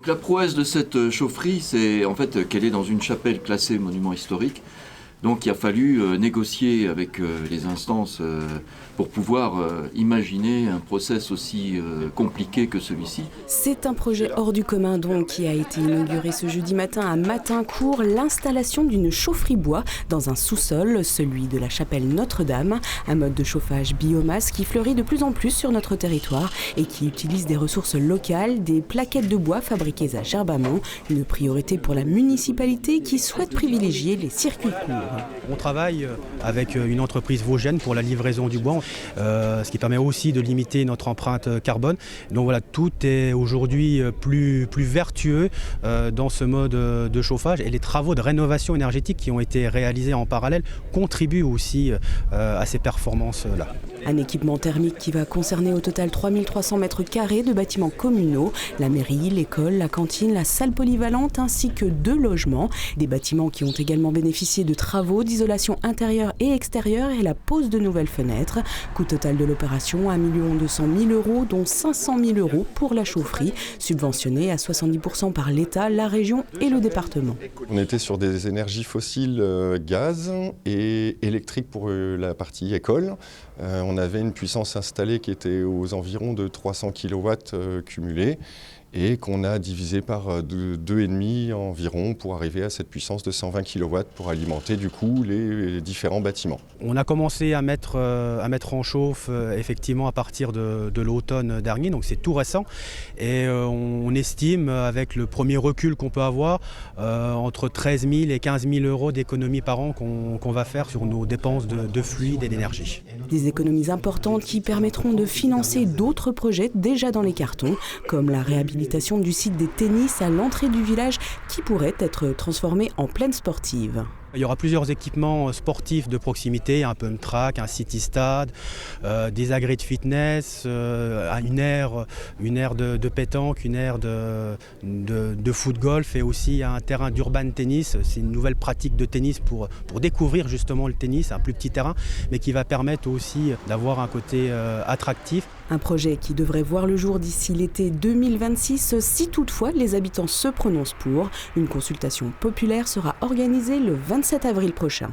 La prouesse de cette chaufferie, c'est en fait qu'elle est dans une chapelle classée monument historique. Donc il a fallu négocier avec les instances pour pouvoir imaginer un process aussi compliqué que celui-ci. C'est un projet hors du commun donc qui a été inauguré ce jeudi matin à Matincourt, l'installation d'une chaufferie bois dans un sous-sol, celui de la chapelle Notre-Dame, un mode de chauffage biomasse qui fleurit de plus en plus sur notre territoire et qui utilise des ressources locales, des plaquettes de bois fabriquées à Gerbamont, une priorité pour la municipalité qui souhaite privilégier les circuits courts. On travaille avec une entreprise vosgienne pour la livraison du bois, ce qui permet aussi de limiter notre empreinte carbone. Donc voilà, tout est aujourd'hui plus vertueux dans ce mode de chauffage et les travaux de rénovation énergétique qui ont été réalisés en parallèle contribuent aussi à ces performances-là. Un équipement thermique qui va concerner au total 3300 mètres carrés de bâtiments communaux, la mairie, l'école, la cantine, la salle polyvalente ainsi que 2 logements. Des bâtiments qui ont également bénéficié de travaux d'isolation intérieure et extérieure et la pose de nouvelles fenêtres. Coût total de l'opération 1 200 000 €, dont 500 000 € pour la chaufferie, subventionnée à 70% par l'État, la région et le département. On était sur des énergies fossiles, gaz et électrique pour la partie école. On avait une puissance installée qui était aux environs de 300 kW cumulés et qu'on a divisé par 2,5 environ pour arriver à cette puissance de 120 kW pour alimenter du coup les différents bâtiments. On a commencé à mettre en chauffe effectivement à partir de l'automne dernier, donc c'est tout récent et on estime avec le premier recul qu'on peut avoir entre 13 000 et 15 000 € d'économies par an qu'on va faire sur nos dépenses de fluide et d'énergie. Des économies importantes qui permettront de financer d'autres projets déjà dans les cartons, comme la réhabilitation du site des tennis à l'entrée du village qui pourrait être transformé en plaine sportive. Il y aura plusieurs équipements sportifs de proximité, un pump track, un city stade, des agrès de fitness, une aire de pétanque, une aire de foot-golf et aussi un terrain d'urban tennis. C'est une nouvelle pratique de tennis pour découvrir justement le tennis, un plus petit terrain, mais qui va permettre aussi d'avoir un côté attractif. Un projet qui devrait voir le jour d'ici l'été 2026, si toutefois les habitants se prononcent pour. Une consultation populaire sera organisée le 27 avril prochain.